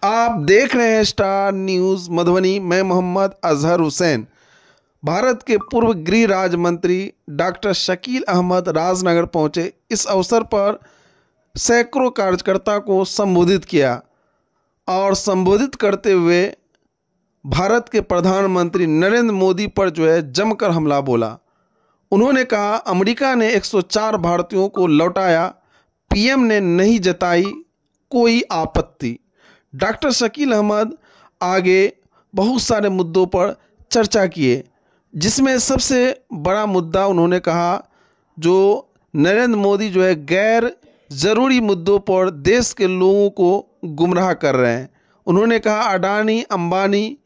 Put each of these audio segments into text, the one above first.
आप देख रहे हैं स्टार न्यूज़ मधुबनी। मैं मोहम्मद अजहर हुसैन। भारत के पूर्व गृह राज्य मंत्री डॉक्टर शकील अहमद राजनगर पहुंचे। इस अवसर पर सैकड़ों कार्यकर्ता को संबोधित किया और संबोधित करते हुए भारत के प्रधानमंत्री नरेंद्र मोदी पर जमकर हमला बोला। उन्होंने कहा, अमेरिका ने 104 भारतीयों को लौटाया, पीएम ने नहीं जताई कोई आपत्ति। डॉक्टर शकील अहमद आगे बहुत सारे मुद्दों पर चर्चा किए, जिसमें सबसे बड़ा मुद्दा उन्होंने कहा जो नरेंद्र मोदी गैर ज़रूरी मुद्दों पर देश के लोगों को गुमराह कर रहे हैं। उन्होंने कहा, अडानी अंबानी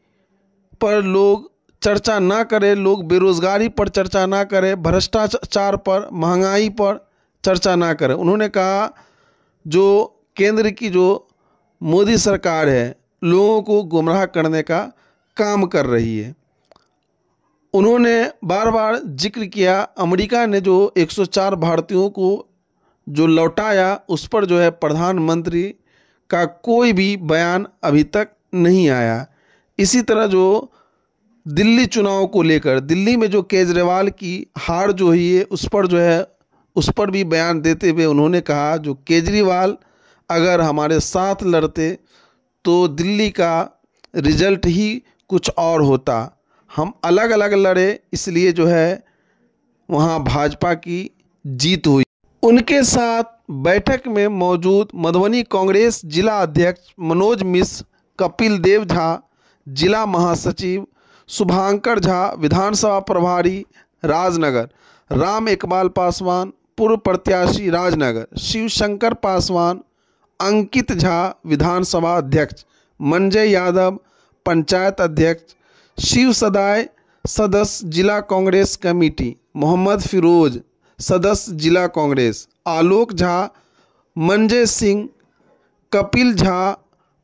पर लोग चर्चा ना करें, लोग बेरोज़गारी पर चर्चा ना करें, भ्रष्टाचार पर, महंगाई पर चर्चा ना करें। उन्होंने कहा जो केंद्र की मोदी सरकार है लोगों को गुमराह करने का काम कर रही है। उन्होंने बार बार जिक्र किया अमेरिका ने जो 104 भारतीयों को जो लौटाया उस पर प्रधानमंत्री का कोई भी बयान अभी तक नहीं आया। इसी तरह दिल्ली चुनाव को लेकर दिल्ली में केजरीवाल की हार हुई है उस पर भी बयान देते हुए उन्होंने कहा जो केजरीवाल अगर हमारे साथ लड़ते तो दिल्ली का रिजल्ट ही कुछ और होता। हम अलग अलग लड़े इसलिए वहाँ भाजपा की जीत हुई। उनके साथ बैठक में मौजूद मधुबनी कांग्रेस जिला अध्यक्ष मनोज मिश्र, कपिल देव झा जिला महासचिव, शुभांकर झा विधानसभा प्रभारी राजनगर, राम इकबाल पासवान पूर्व प्रत्याशी राजनगर, शिवशंकर पासवान, अंकित झा विधानसभा अध्यक्ष, मंजय यादव पंचायत अध्यक्ष, शिव सदाय सदस्य जिला कांग्रेस कमेटी, मोहम्मद फिरोज सदस्य जिला कांग्रेस, आलोक झा, मंजय सिंह, कपिल झा,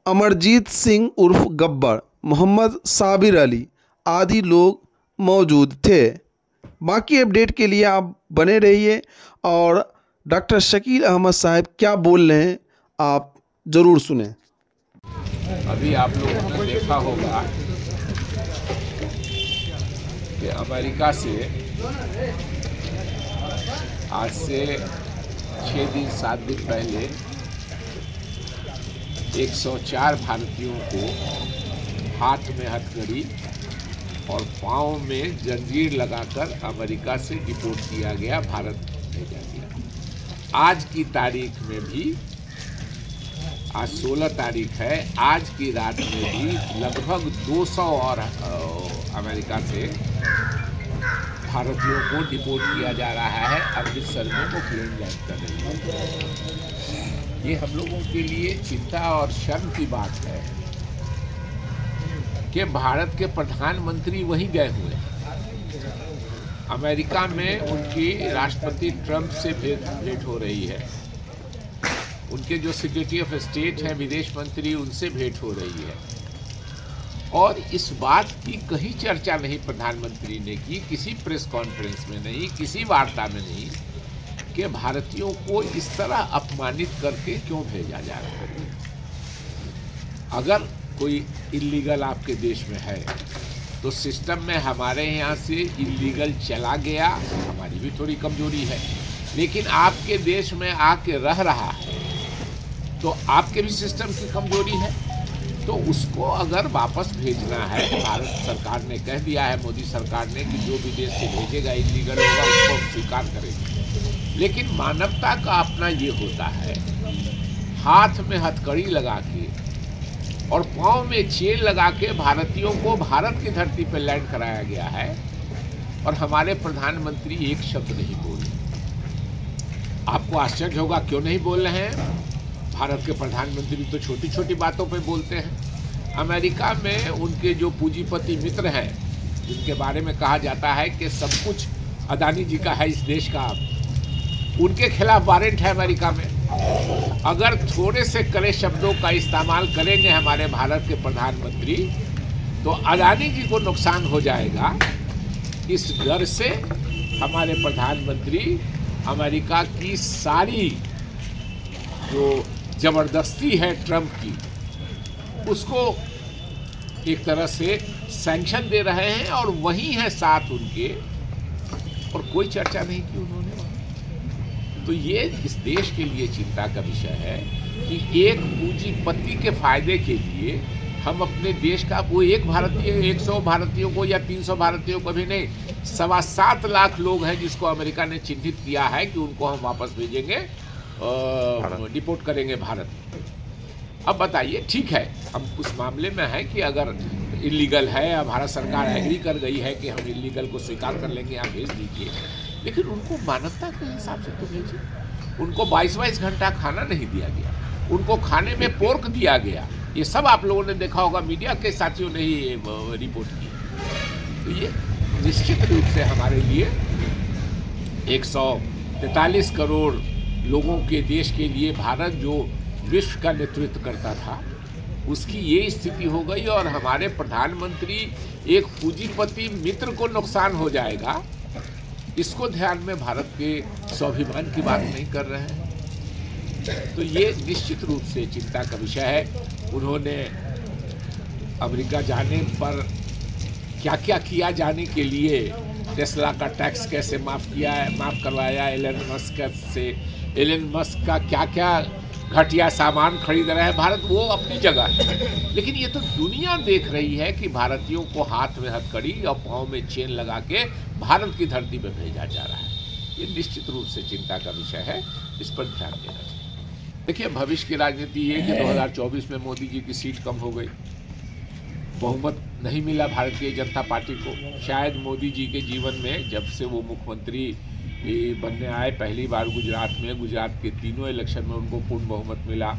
अमरजीत सिंह उर्फ गब्बर, मोहम्मद साबिर अली आदि लोग मौजूद थे। बाकी अपडेट के लिए आप बने रहिए और डॉक्टर शकील अहमद साहब क्या बोल रहे हैं आप ज़रूर सुने। अभी आप लोगों ने देखा होगा कि अमेरिका से आज से 6 दिन 7 दिन पहले 104 भारतीयों को हाथ में हथकड़ी और पाँव में जंजीर लगाकर अमेरिका से डिपोर्ट किया गया, भारत भेजा गया। आज की तारीख में भी, आज 16 तारीख है, आज की रात में भी लगभग 200 और अमेरिका से भारतीयों को डिपोर्ट किया जा रहा है। अमृतसर में वो प्लेन लैंड कर रही है। ये हम लोगों के लिए चिंता और शर्म की बात है कि भारत के प्रधानमंत्री वहीं गए हुए हैं। अमेरिका में उनकी राष्ट्रपति ट्रंप से भेंट हो रही है, उनके जो सेक्रेटरी ऑफ स्टेट हैं विदेश मंत्री उनसे भेंट हो रही है, और इस बात की कहीं चर्चा नहीं प्रधानमंत्री ने की, किसी प्रेस कॉन्फ्रेंस में नहीं, किसी वार्ता में नहीं, कि भारतीयों को इस तरह अपमानित करके क्यों भेजा जा रहा है। अगर कोई इल्लीगल आपके देश में है तो सिस्टम में हमारे यहाँ से इल्लीगल चला गया, हमारी भी थोड़ी कमजोरी है, लेकिन आपके देश में आके रह रहा है तो आपके भी सिस्टम की कमजोरी है। तो उसको अगर वापस भेजना है, भारत सरकार ने कह दिया है, मोदी सरकार ने, कि जो विदेश से भेजेगा इल्लीगल होगा उसको हम स्वीकार करेंगे। लेकिन मानवता का अपना ये होता है, हाथ में हथकड़ी लगा के और पाँव में चेन लगा के भारतीयों को भारत की धरती पर लैंड कराया गया है, और हमारे प्रधानमंत्री एक शब्द नहीं बोले। आपको आश्चर्य होगा क्यों नहीं बोल रहे हैं। भारत के प्रधानमंत्री तो छोटी छोटी बातों पे बोलते हैं। अमेरिका में उनके जो पूंजीपति मित्र हैं, जिनके बारे में कहा जाता है कि सब कुछ अदानी जी का है इस देश का, उनके खिलाफ वारंट है अमेरिका में। अगर थोड़े से कड़े शब्दों का इस्तेमाल करेंगे हमारे भारत के प्रधानमंत्री तो अदानी जी को नुकसान हो जाएगा। इस डर से हमारे प्रधानमंत्री अमेरिका की सारी जो ज़बरदस्ती है ट्रंप की, उसको एक तरह से सैंक्शन दे रहे हैं और वही है साथ उनके, और कोई चर्चा नहीं की उन्होंने वहाँ। तो ये इस देश के लिए चिंता का विषय है कि एक पूंजीपति के फायदे के लिए हम अपने देश का, वो एक भारतीय 100 भारतीयों को या 300 भारतीयों को भी नहीं, 7.25 लाख लोग हैं जिसको अमेरिका ने चिन्हित किया है कि उनको हम वापस भेजेंगे, डिपोर्ट करेंगे भारत। अब बताइए, ठीक है, हम उस मामले में है कि अगर इलीगल है या भारत सरकार एग्री कर गई है कि हम इलीगल को स्वीकार कर लेंगे, आप भेज दीजिए, लेकिन उनको मानवता के हिसाब से तो भेजिए। उनको 22-22 घंटा खाना नहीं दिया गया, उनको खाने में पोर्क दिया गया। ये सब आप लोगों ने देखा होगा, मीडिया के साथियों ने ही रिपोर्ट की। तो ये निश्चित रूप से हमारे लिए 143 करोड़ लोगों के देश के लिए भारत जो विश्व का नेतृत्व करता था, उसकी ये स्थिति हो गई। और हमारे प्रधानमंत्री एक पूंजीपति मित्र को नुकसान हो जाएगा, इसको ध्यान में भारत के स्वाभिमान की बात नहीं कर रहे हैं। तो ये निश्चित रूप से चिंता का विषय है। उन्होंने अमेरिका जाने पर क्या क्या किया जाने के लिए, टेस्ला का टैक्स कैसे माफ़ करवाया एलन मस्क से, एलन मस्क का क्या क्या घटिया सामान खरीद रहे हैं भारत, वो अपनी जगह है। लेकिन ये तो दुनिया देख रही है कि भारतीयों को हाथ में हथकड़ी और पाँव में चेन लगा के भारत की धरती पर भेजा जा रहा है। ये निश्चित रूप से चिंता का विषय है, इस पर ध्यान देना चाहिए। देखिए, भविष्य की राजनीति ये कि 2024 में मोदी जी की सीट कम हो गई, बहुमत नहीं मिला भारतीय जनता पार्टी को। शायद मोदी जी के जीवन में जब से वो मुख्यमंत्री बनने आए पहली बार गुजरात के तीनों इलेक्शन में उनको पूर्ण बहुमत मिला।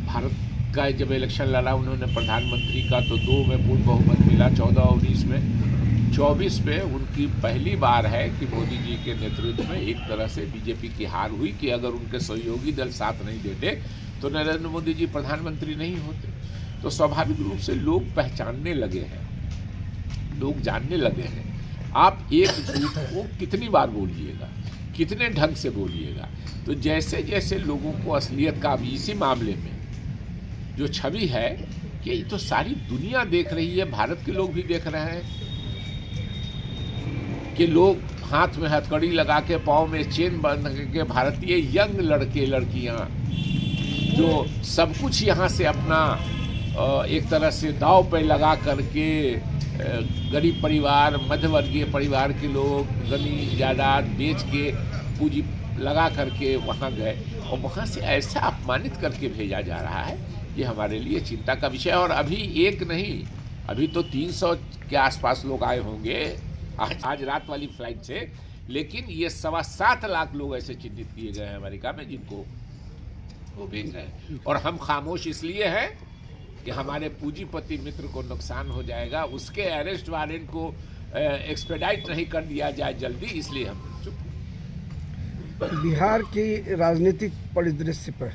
भारत का जब इलेक्शन लड़ा उन्होंने प्रधानमंत्री का, तो 2 में पूर्ण बहुमत मिला, 14-19 में। 24 में उनकी पहली बार है कि मोदी जी के नेतृत्व में एक तरह से बीजेपी की हार हुई कि अगर उनके सहयोगी दल साथ नहीं देते तो नरेंद्र मोदी जी प्रधानमंत्री नहीं होते। तो स्वाभाविक रूप से लोग पहचानने लगे हैं, लोग जानने लगे हैं। आप एक झूठ को कितनी बार बोलिएगा, कितने ढंग से बोलिएगा। तो जैसे जैसे लोगों को असलियत का, अब इसी मामले में जो छवि है कि ये तो सारी दुनिया देख रही है, भारत के लोग भी देख रहे हैं कि लोग हाथ में हथकड़ी लगा के पाँव में चेन बांध के, भारतीय यंग लड़के लड़कियां जो सब कुछ यहाँ से अपना एक तरह से दाव पे लगा करके, गरीब परिवार, मध्यवर्गीय परिवार के लोग जमीन जायदाद बेच के पूंजी लगा करके वहाँ गए और वहाँ से ऐसा अपमानित करके भेजा जा रहा है। ये हमारे लिए चिंता का विषय है। और अभी एक नहीं, अभी तो 300 के आसपास लोग आए होंगे आज रात वाली फ्लाइट से। लेकिन ये 7.25 लाख लोग ऐसे चिन्हित किए गए हैं अमेरिका में जिनको वो भेज रहे हैं। और हम खामोश इसलिए हैं कि हमारे पूंजीपति मित्र को नुकसान हो जाएगा, उसके अरेस्ट वारंट को एक्सपेडाइट नहीं कर दिया जाए जल्दी, इसलिए हम चुप। बिहार की राजनीतिक परिदृश्य पर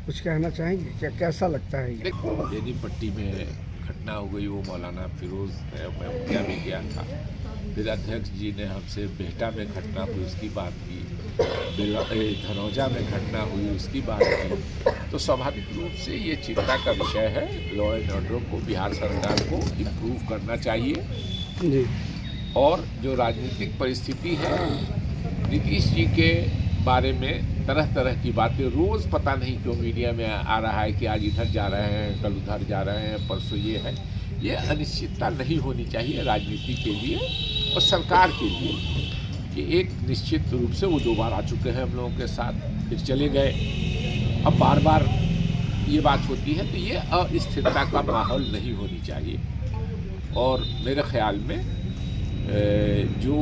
कुछ कहना चाहेंगे क्या? कैसा लगता है ये? बेनीपट्टी में घटना हो गई, वो मौलाना फिरोज है, मैं उनका भी गया था। फिर अध्यक्ष जी ने हमसे बेहटा में घटना हुई उसकी बात की, धनौजा में घटना हुई उसकी बात की। तो स्वाभाविक रूप से ये चिंता का विषय है। लॉ एंड ऑर्डर को बिहार सरकार को इम्प्रूव करना चाहिए जी। और जो राजनीतिक परिस्थिति है, नीतीश जी के बारे में तरह तरह की बातें रोज़ पता नहीं क्यों मीडिया में आ रहा है कि आज इधर जा रहे हैं, कल उधर जा रहे हैं, परसों ये है। ये अनिश्चितता नहीं होनी चाहिए राजनीति के लिए और सरकार के लिए कि एक निश्चित रूप से वो 2 बार आ चुके हैं हम लोगों के साथ, फिर चले गए, अब बार बार ये बात होती है। तो ये अस्थिरता का माहौल नहीं होनी चाहिए। और मेरे ख्याल में जो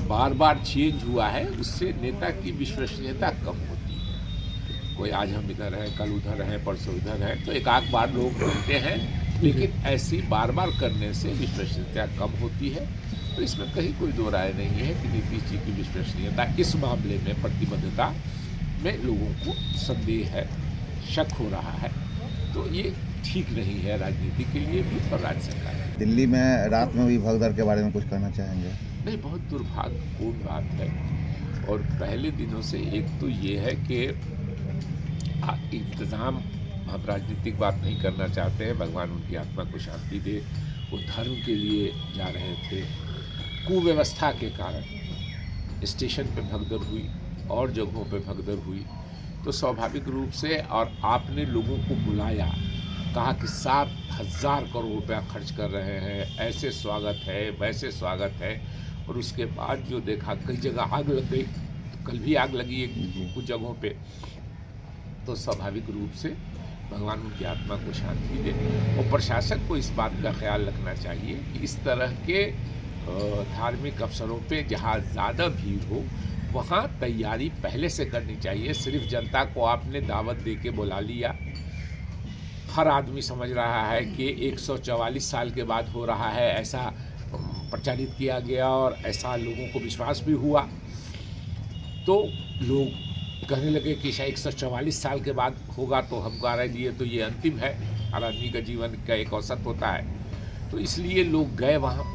बार बार चेंज हुआ है उससे नेता की विश्वसनीयता कम होती है। कोई आज हम इधर हैं, कल उधर हैं, परसों उधर हैं, तो एक आध बार लोग बोलते हैं, लेकिन ऐसी बार बार करने से विश्वसनीयता कम होती है। तो इसमें कहीं कोई दो राय नहीं है कि नीतीश जी की विश्वसनीयता इस मामले में, प्रतिबद्धता में लोगों को संदेह है, शक हो रहा है। तो ये ठीक नहीं है राजनीति के लिए भी और राज्य सरकार के लिए। दिल्ली में रात में हुई भगदड़ के बारे में कुछ कहना चाहेंगे? नहीं, बहुत दुर्भाग्यपूर्ण बात है। और पहले दिनों से एक तो ये है कि इंतज़ाम हम राजनीतिक बात नहीं करना चाहते हैं। भगवान उनकी आत्मा को शांति दे। वो धर्म के लिए जा रहे थे, कुव्यवस्था के कारण स्टेशन पे भगदड़ हुई और जगहों पे भगदड़ हुई, तो स्वाभाविक रूप से, और आपने लोगों को बुलाया, कहा कि 7,000 करोड़ रुपया खर्च कर रहे हैं, ऐसे स्वागत है वैसे स्वागत है, और उसके बाद जो देखा कई जगह आग लग गई, कल भी आग लगी है कुछ जगहों पे, तो स्वाभाविक रूप से भगवान उनकी आत्मा को शांति दे। और प्रशासन को इस बात का ख्याल रखना चाहिए कि इस तरह के धार्मिक अवसरों पे जहाँ ज़्यादा भीड़ हो वहाँ तैयारी पहले से करनी चाहिए। सिर्फ जनता को आपने दावत दे के बुला लिया, हर आदमी समझ रहा है कि 144 साल के बाद हो रहा है, ऐसा प्रचारित किया गया और ऐसा लोगों को विश्वास भी हुआ, तो लोग कहने लगे कि शायद 144 साल के बाद होगा, तो हम कह रहे लिए तो ये अंतिम है, हर आदमी का जीवन का एक औसत होता है। तो इसलिए लोग गए वहाँ,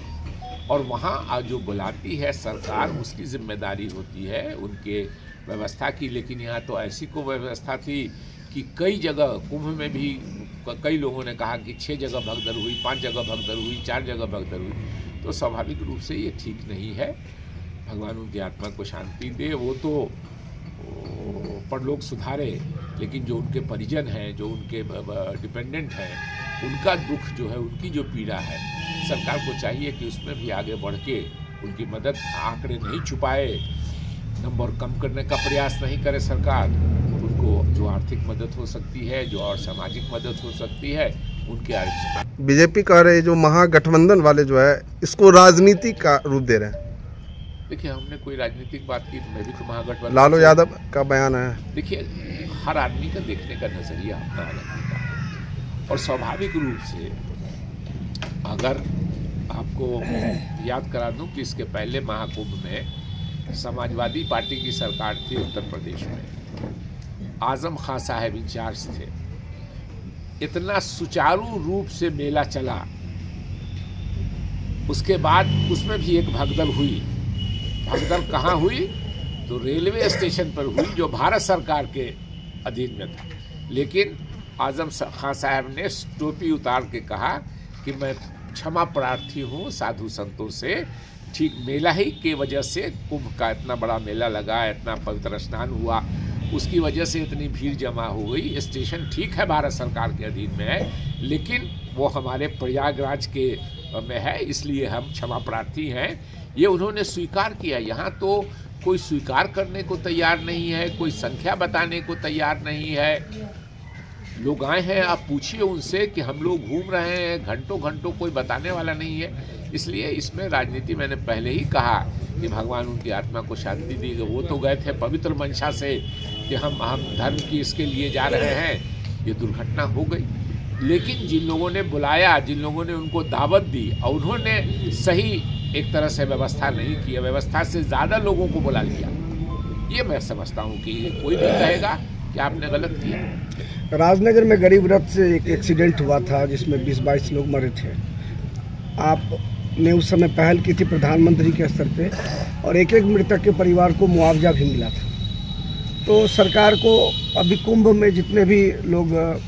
और वहाँ जो बुलाती है सरकार, उसकी जिम्मेदारी होती है उनके व्यवस्था की। लेकिन यहाँ तो ऐसी को व्यवस्था थी कि कई जगह कुंभ में भी कई लोगों ने कहा कि 6 जगह भगदड़ हुई, 5 जगह भगदड़ हुई, 4 जगह भगदड़ हुई, तो स्वाभाविक रूप से ये ठीक नहीं है। भगवान उनकी आत्मा को शांति दे। वो तो परलोक सुधारे, लेकिन जो उनके परिजन हैं, जो उनके डिपेंडेंट हैं, उनका दुख जो है, उनकी जो पीड़ा है, सरकार को चाहिए कि उसमें भी आगे बढ़ के उनकी मदद, आंकड़े नहीं छुपाए, नंबर कम करने का प्रयास नहीं करे सरकार। उनको जो आर्थिक मदद हो सकती है, जो और सामाजिक मदद हो सकती है, उनके बीजेपी कह रहे जो महागठबंधन वाले जो है इसको राजनीति का रूप दे रहे हैं। देखिए, हमने कोई राजनीतिक बात की, मैं भी तो महागठबंधन, लालू यादव का बयान है। देखिए, हर आदमी का देखने का नजरिया अपना अलग होता है, और स्वाभाविक रूप से अगर आपको याद करा दूं कि इसके पहले महाकुंभ में समाजवादी पार्टी की सरकार थी उत्तर प्रदेश में, आजम खान साहब इंचार्ज थे, इतना सुचारू रूप से मेला चला, उसके बाद उसमें भी एक भगदड़ हुई। भगदड़ कहाँ हुई? तो रेलवे स्टेशन पर हुई, जो भारत सरकार के अधीन में था। लेकिन आजम खान साहब ने टोपी उतार के कहा कि मैं क्षमा प्रार्थी हूँ साधु संतों से, ठीक मेला ही के वजह से, कुंभ का इतना बड़ा मेला लगा, इतना पवित्र स्नान हुआ, उसकी वजह से इतनी भीड़ जमा हो गई। स्टेशन ठीक है भारत सरकार के अधीन में है, लेकिन वो हमारे प्रयागराज के में है, इसलिए हम क्षमा प्रार्थी हैं। ये उन्होंने स्वीकार किया। यहाँ तो कोई स्वीकार करने को तैयार नहीं है, कोई संख्या बताने को तैयार नहीं है। लोग आए हैं, आप पूछिए उनसे कि हम लोग घूम रहे हैं, घंटों घंटों, कोई बताने वाला नहीं है। इसलिए इसमें राजनीति, मैंने पहले ही कहा कि भगवान उनकी आत्मा को शांति दी। वो तो गए थे पवित्र मंशा से कि हम धर्म की इसके लिए जा रहे हैं, ये दुर्घटना हो गई। लेकिन जिन लोगों ने बुलाया, जिन लोगों ने उनको दावत दी, और उन्होंने सही एक तरह से व्यवस्था नहीं की, व्यवस्था से ज़्यादा लोगों को बुला लिया, ये मैं समझता हूँ कि ये कोई भी कहेगा कि आपने गलत किया। राजनगर में गरीब रथ से एक एक्सीडेंट हुआ था जिसमें 20-22 लोग मरे थे। आपने उस समय पहल की थी प्रधानमंत्री के स्तर पे, और एक एक मृतक के परिवार को मुआवजा भी मिला था। तो सरकार को अभी कुंभ में जितने भी लोग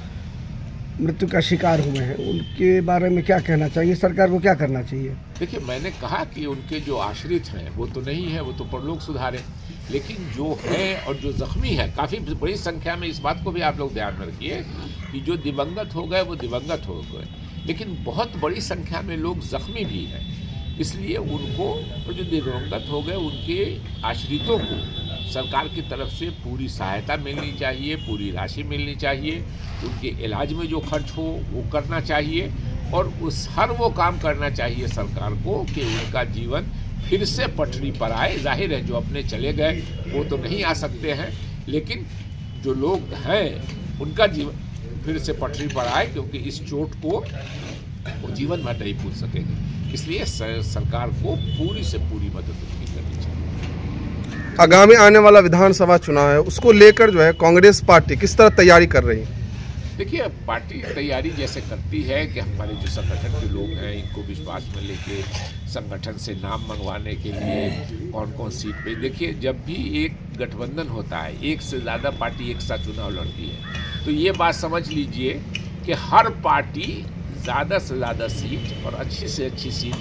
मृत्यु का शिकार हुए हैं, उनके बारे में क्या कहना चाहिए? सरकार को क्या करना चाहिए? देखिए, मैंने कहा कि उनके जो आश्रित हैं वो तो नहीं है, वो तो परलोक सुधारे, लेकिन जो है और जो जख्मी है, काफ़ी बड़ी संख्या में, इस बात को भी आप लोग ध्यान में रखिए कि जो दिवंगत हो गए वो दिवंगत हो गए, लेकिन बहुत बड़ी संख्या में लोग जख्मी भी हैं। इसलिए उनको, और जो दिवंगत हो गए, उनके आश्रितों को सरकार की तरफ से पूरी सहायता मिलनी चाहिए, पूरी राशि मिलनी चाहिए, उनके इलाज में जो खर्च हो वो करना चाहिए, और उस हर वो काम करना चाहिए सरकार को कि उनका जीवन फिर से पटरी पर आए। जाहिर है जो अपने चले गए वो तो नहीं आ सकते हैं, लेकिन जो लोग हैं उनका जीवन फिर से पटरी पर आए, क्योंकि इस चोट को वो जीवन भर नहीं भूल सकेंगे। इसलिए सरकार को पूरी से पूरी मदद उनकी करनी चाहिए। आगामी आने वाला विधानसभा चुनाव है, उसको लेकर जो है कांग्रेस पार्टी किस तरह तैयारी कर रही है? देखिए, पार्टी तैयारी जैसे करती है कि हमारे जो संगठन के लोग हैं इनको विश्वास में लेके संगठन से नाम मंगवाने के लिए कौन कौन सीट पे। देखिए, जब भी एक गठबंधन होता है, एक से ज़्यादा पार्टी एक साथ चुनाव लड़ती है, तो ये बात समझ लीजिए कि हर पार्टी ज़्यादा से ज़्यादा सीट और अच्छी से अच्छी सीट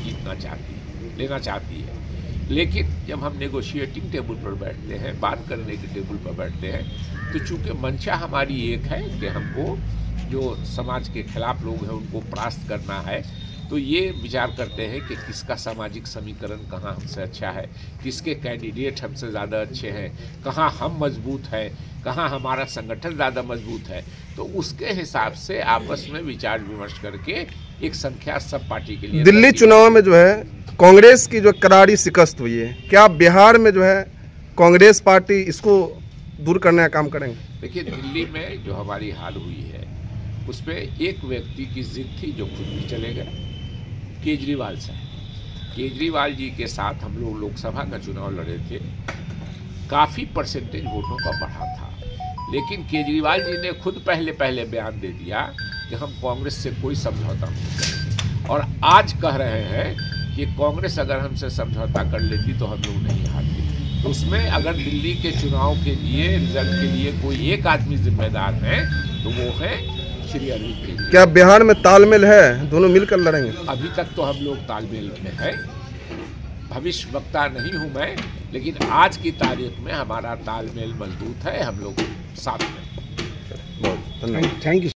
लेना चाहती है। लेकिन जब हम नेगोशिएटिंग टेबल पर बैठते हैं, बात करने के टेबल पर बैठते हैं, तो चूंकि मंशा हमारी एक है कि हमको जो समाज के खिलाफ लोग हैं उनको परास्त करना है, तो ये विचार करते हैं कि किसका सामाजिक समीकरण कहाँ हमसे अच्छा है, किसके कैंडिडेट हमसे ज़्यादा अच्छे हैं, कहाँ हम मजबूत हैं, कहाँ हमारा संगठन ज़्यादा मजबूत है। तो उसके हिसाब से आपस में विचार विमर्श करके एक संख्या सब पार्टी के लिए। दिल्ली चुनाव में जो है कांग्रेस की जो करारी शिकस्त हुई है, क्या बिहार में जो है कांग्रेस पार्टी इसको दूर करने का काम करेंगे? देखिए, दिल्ली में जो हमारी हाल हुई है उसमें एक व्यक्ति की जिद थी जो खुद भी चले गए, केजरीवाल साहब। केजरीवाल जी के साथ हम लोग लोकसभा का चुनाव लड़े थे, काफ़ी परसेंटेज वोटों का बढ़ा था, लेकिन केजरीवाल जी ने खुद पहले बयान दे दिया कि हम कांग्रेस से कोई समझौता नहीं करेंगे, और आज कह रहे हैं कि कांग्रेस अगर हमसे समझौता कर लेती तो हम लोग नहीं हारते। तो उसमें अगर दिल्ली के चुनाव के लिए, रिजल्ट के लिए कोई एक आदमी जिम्मेदार है तो वो है श्री अरविंद केजरीवाल। क्या बिहार में तालमेल है, दोनों मिलकर लड़ेंगे? अभी तक तो हम लोग तालमेल में है, भविष्य वक्ता नहीं हूँ मैं, लेकिन आज की तारीख में हमारा तालमेल मजबूत है, हम लोग साथ में। Thank you.